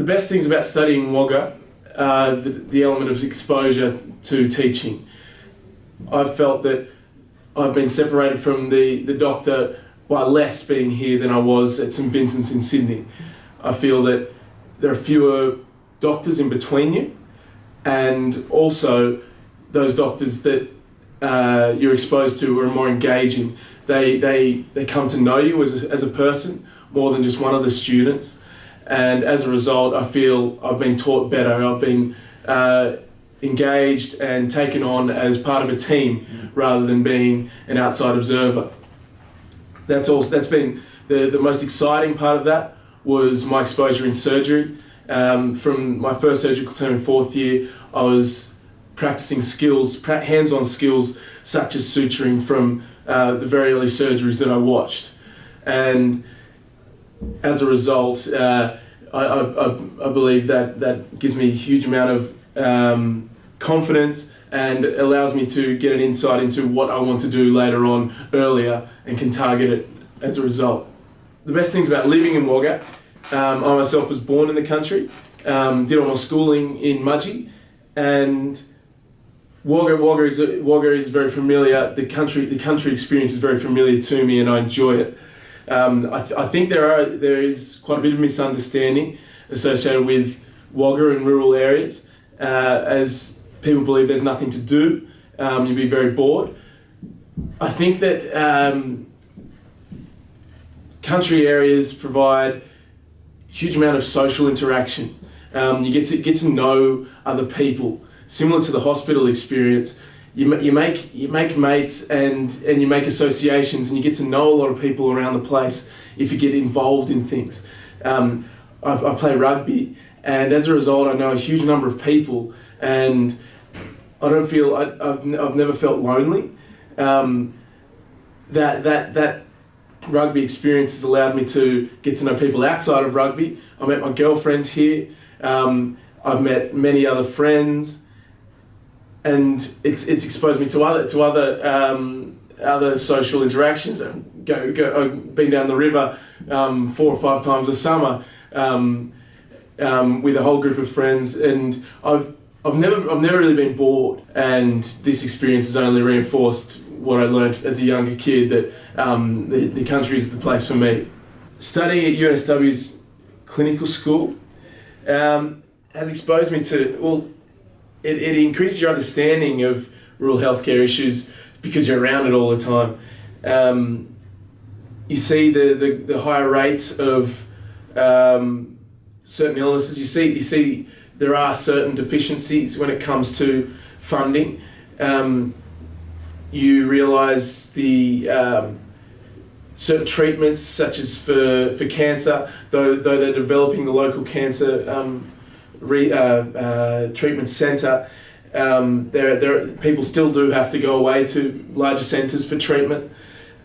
The best things about studying Wagga are the element of exposure to teaching. I've felt that I've been separated from the doctor by less being here than I was at St Vincent's in Sydney. I feel that there are fewer doctors in between you, and also those doctors that you're exposed to are more engaging. They come to know you as a person more than just one of the students, and as a result I feel I've been taught better. I've been engaged and taken on as part of a team rather than being an outside observer. That's been the most exciting part of that was my exposure in surgery. From my first surgical term in fourth year, I was practicing skills, hands-on skills such as suturing from the very early surgeries that I watched. And as a result, I believe that gives me a huge amount of confidence and allows me to get an insight into what I want to do later on earlier and can target it as a result. The best things about living in Wagga, I myself was born in the country, did all my schooling in Mudgee, and Wagga is very familiar. The country experience is very familiar to me, and I enjoy it. I think there is quite a bit of misunderstanding associated with Wagga in rural areas, as people believe there's nothing to do. You'd be very bored. I think that country areas provide a huge amount of social interaction. You get to know other people. Similar to the hospital experience, you make mates and you make associations, and you get to know a lot of people around the place if you get involved in things. I play rugby, and as a result I know a huge number of people, and I don't feel I've never felt lonely. That rugby experience has allowed me to get to know people outside of rugby. I met my girlfriend here. I've met many other friends, and it's exposed me to other social interactions. I've been down the river 4 or 5 times a summer with a whole group of friends, and I've never really been bored. And this experience has only reinforced what I learned as a younger kid, that the country is the place for me. Studying at UNSW's clinical school has exposed me to, it increases your understanding of rural healthcare issues because you're around it all the time. You see the higher rates of certain illnesses. You see there are certain deficiencies when it comes to funding. You realise the certain treatments, such as for cancer, though they're developing the local cancer treatment centre, people still do have to go away to larger centres for treatment,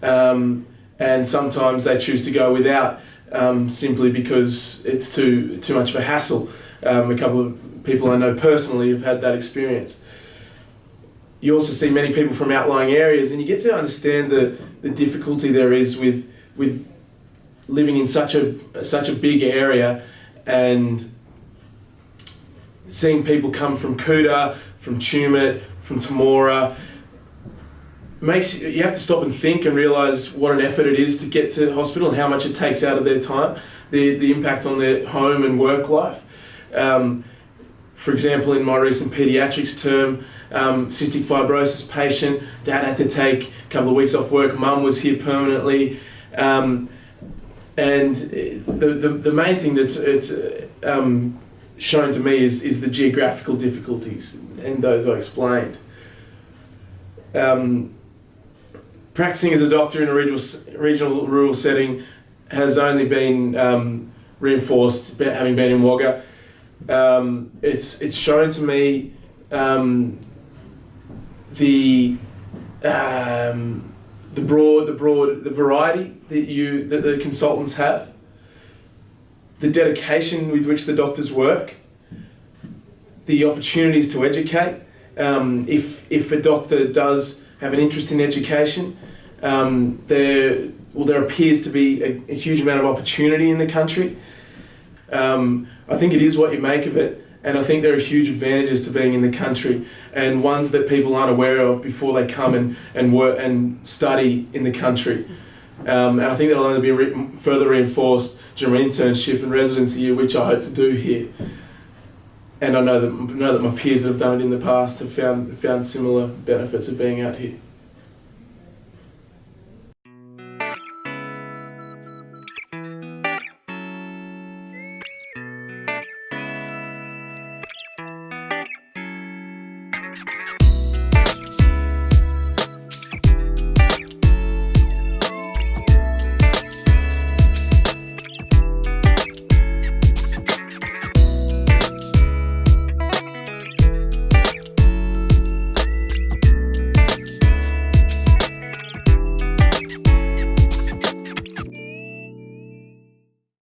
and sometimes they choose to go without, simply because it's too much of a hassle. A couple of people I know personally have had that experience. You also see many people from outlying areas, and you get to understand the difficulty there is with living in such a big area, and seeing people come from Kuta, from Tumut, from Temora, you have to stop and think and realise what an effort it is to get to hospital and how much it takes out of their time, the impact on their home and work life. For example, in my recent paediatrics term, cystic fibrosis patient, dad had to take a couple of weeks off work, mum was here permanently, and the main thing that's shown to me is the geographical difficulties, and those I explained. Practicing as a doctor in a regional rural setting has only been reinforced having been in Wagga. It's shown to me the variety that the consultants have, the dedication with which the doctors work, the opportunities to educate. If a doctor does have an interest in education, there appears to be a huge amount of opportunity in the country. I think it is what you make of it, and I think there are huge advantages to being in the country, and ones that people aren't aware of before they come and work and study in the country. And I think that'll only be further reinforced during my internship and residency year, which I hope to do here. And I know that my peers that have done it in the past have found similar benefits of being out here.